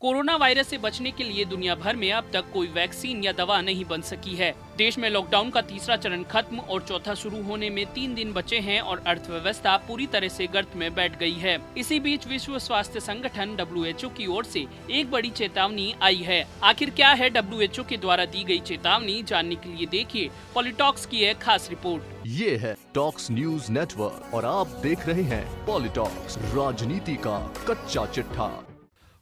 Corona virus से बचने के लिए दुनिया भर में अब तक कोई वैक्सीन या दवा नहीं बन सकी है। देश में लॉकडाउन का तीसरा चरण खत्म और चौथा शुरू होने में 3 दिन बचे हैं और अर्थव्यवस्था पूरी तरह से गर्त में बैठ गई है। इसी बीच विश्व स्वास्थ्य संगठन WHO की ओर से एक बड़ी चेतावनी आई है। आखिर क्या है WHO के द्वारा दी गई चेतावनी, जानने के लिए देखिए पॉलिटॉक्स की एक खास रिपोर्ट। ये है टॉक्स न्यूज नेटवर्क और आप देख रहे हैं पॉलिटॉक्स, राजनीति का कच्चा चिट्ठा।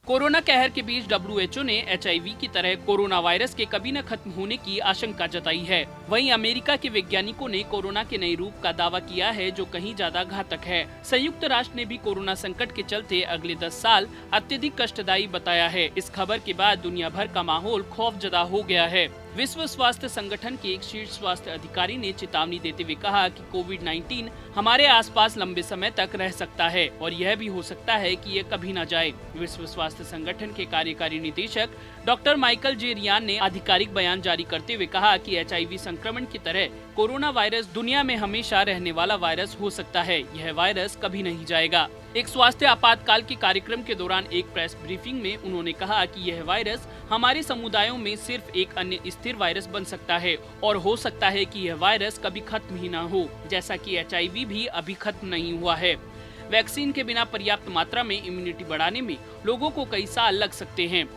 कोरोना कहर के बीच WHO ने HIV की तरह कोरोना वायरस के कभी न खत्म होने की आशंका जताई है। वहीं अमेरिका के वैज्ञानिकों ने कोरोना के नए रूप का दावा किया है जो कहीं ज्यादा घातक है। संयुक्त राष्ट्र ने भी कोरोना संकट के चलते अगले 10 साल अत्यधिक कष्टदायी बताया है। इस खबर के बाद दुनिया भर का माहौल खौफजदा हो गया है। विश्व स्वास्थ्य संगठन के एक शीर्ष स्वास्थ्य अधिकारी ने चेतावनी देते हुए कहा कि कोविड-19 हमारे आसपास लंबे समय तक रह सकता है और यह भी हो सकता है कि ये कभी न जाए। विश्व स्वास्थ्य संगठन के कार्यकारी निदेशक डॉक्टर माइकल जे रियान ने आधिकारिक बयान जारी करते हुए कहा कि HIV संक्रमण की तरह कोरोना वायरस दुनिया में हमेशा रहने वाला वायरस हो सकता है। यह वायरस कभी नहीं जाएगा। एक स्वास्थ्य आपातकाल के कार्यक्रम के दौरान एक प्रेस ब्रीफिंग में उन्होंने कहा कि यह वायरस हमारे समुदायों में सिर्फ एक अन्य स्थिर वायरस बन सकता है और हो सकता है कि यह वायरस कभी खत्म ही ना हो, जैसा कि HIV भी अभी खत्म नहीं हुआ है। वैक्सीन के बिना पर्याप्त मात्रा में इम्यूनिटी बढ़ाने में लोगों को कई साल लग सकते हैं।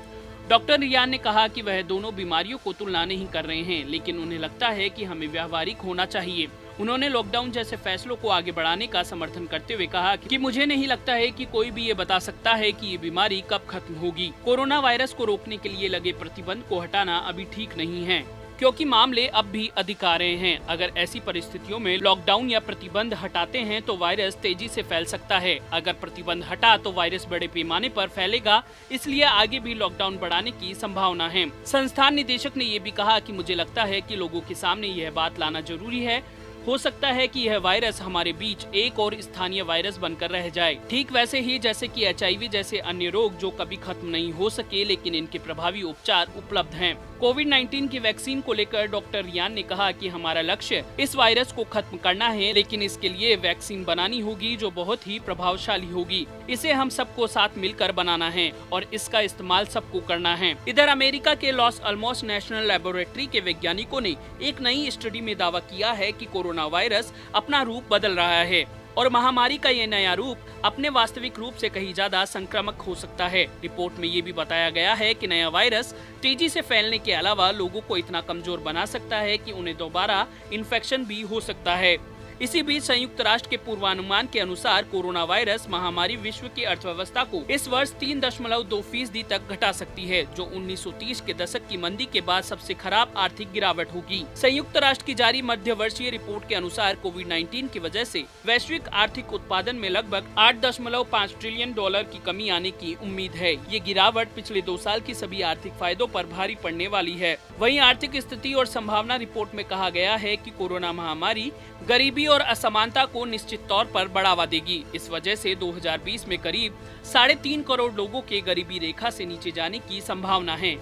डॉक्टर रियान ने कहा कि वह दोनों बीमारियों को तुलना नहीं कर रहे हैं, लेकिन उन्हें लगता है कि हमें व्यावहारिक होना चाहिए। उन्होंने लॉकडाउन जैसे फैसलों को आगे बढ़ाने का समर्थन करते हुए कहा कि मुझे नहीं लगता है कि कोई भी ये बता सकता है कि ये बीमारी कब खत्म होगी। कोरोना वायरस को रोकने के लिए लगे प्रतिबंध को हटाना अभी ठीक नहीं है, क्योंकि मामले अब भी अधिक आ रहे हैं। अगर ऐसी परिस्थितियों में लॉकडाउन या प्रतिबंध हटाते हैं तो वायरस तेजी से फैल सकता है। अगर प्रतिबंध हटा तो वायरस बड़े पैमाने पर फैलेगा, इसलिए आगे भी लॉकडाउन बढ़ाने की संभावना है। संस्थान निदेशक ने ये भी कहा कि मुझे लगता है कि लोगों के सामने यह बात लाना जरूरी है। हो सकता है कि यह वायरस हमारे बीच एक और स्थानीय वायरस बनकर रह जाए, ठीक वैसे ही जैसे कि HIV जैसे अन्य रोग जो कभी खत्म नहीं हो सके, लेकिन इनके प्रभावी उपचार उपलब्ध हैं। कोविड-19 की वैक्सीन को लेकर डॉक्टर रियान ने कहा कि हमारा लक्ष्य इस वायरस को खत्म करना है, लेकिन इसके लिए वैक्सीन बनानी होगी जो बहुत ही प्रभावशाली होगी। इसे हम सबको साथ मिलकर बनाना है और इसका इस्तेमाल सबको करना है। इधर अमेरिका के लॉस अल्मोस नेशनल लेबोरेटरी के वैज्ञानिकों ने एक नई स्टडी में दावा किया है कि कोरोना वायरस अपना रूप बदल रहा है और महामारी का ये नया रूप अपने वास्तविक रूप से कहीं ज्यादा संक्रामक हो सकता है। रिपोर्ट में ये भी बताया गया है कि नया वायरस तेजी से फैलने के अलावा लोगों को इतना कमजोर बना सकता है कि उन्हें दोबारा इन्फेक्शन भी हो सकता है। इसी बीच संयुक्त राष्ट्र के पूर्वानुमान के अनुसार कोरोना वायरस महामारी विश्व की अर्थव्यवस्था को इस वर्ष 3.2% तक घटा सकती है, जो 1930 के दशक की मंदी के बाद सबसे खराब आर्थिक गिरावट होगी। संयुक्त राष्ट्र की जारी मध्यवर्षीय रिपोर्ट के अनुसार कोविड-19 की वजह से वैश्विक आर्थिक उत्पादन में लगभग 8.5 ट्रिलियन डॉलर की कमी आने की उम्मीद है। ये गिरावट पिछले 2 साल की सभी आर्थिक फायदों पर भारी पड़ने वाली है। वहीं आर्थिक स्थिति और संभावना रिपोर्ट में कहा गया है कि कोरोना महामारी गरीबी और असमानता को निश्चित तौर पर बढ़ावा देगी। इस वजह से 2020 में करीब 3.5 करोड़ लोगों के गरीबी रेखा से नीचे जाने की संभावना है।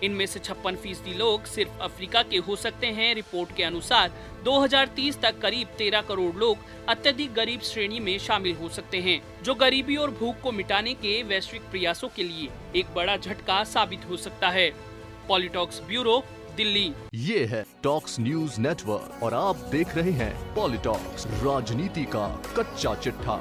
इनमें से 56% लोग सिर्फ अफ्रीका के हो सकते हैं। रिपोर्ट के अनुसार 2030 तक करीब 13 करोड़ लोग अत्यधिक गरीब श्रेणी में शामिल हो सकते हैं, जो गरीबी और भूख को मिटाने के वैश्विक प्रयासों के लिए एक बड़ा झटका साबित हो सकता है। पॉलिटॉक्स ब्यूरो, दिल्ली। ये है टॉक्स न्यूज नेटवर्क और आप देख रहे हैं पॉलिटॉक्स, राजनीति का कच्चा चिट्ठा।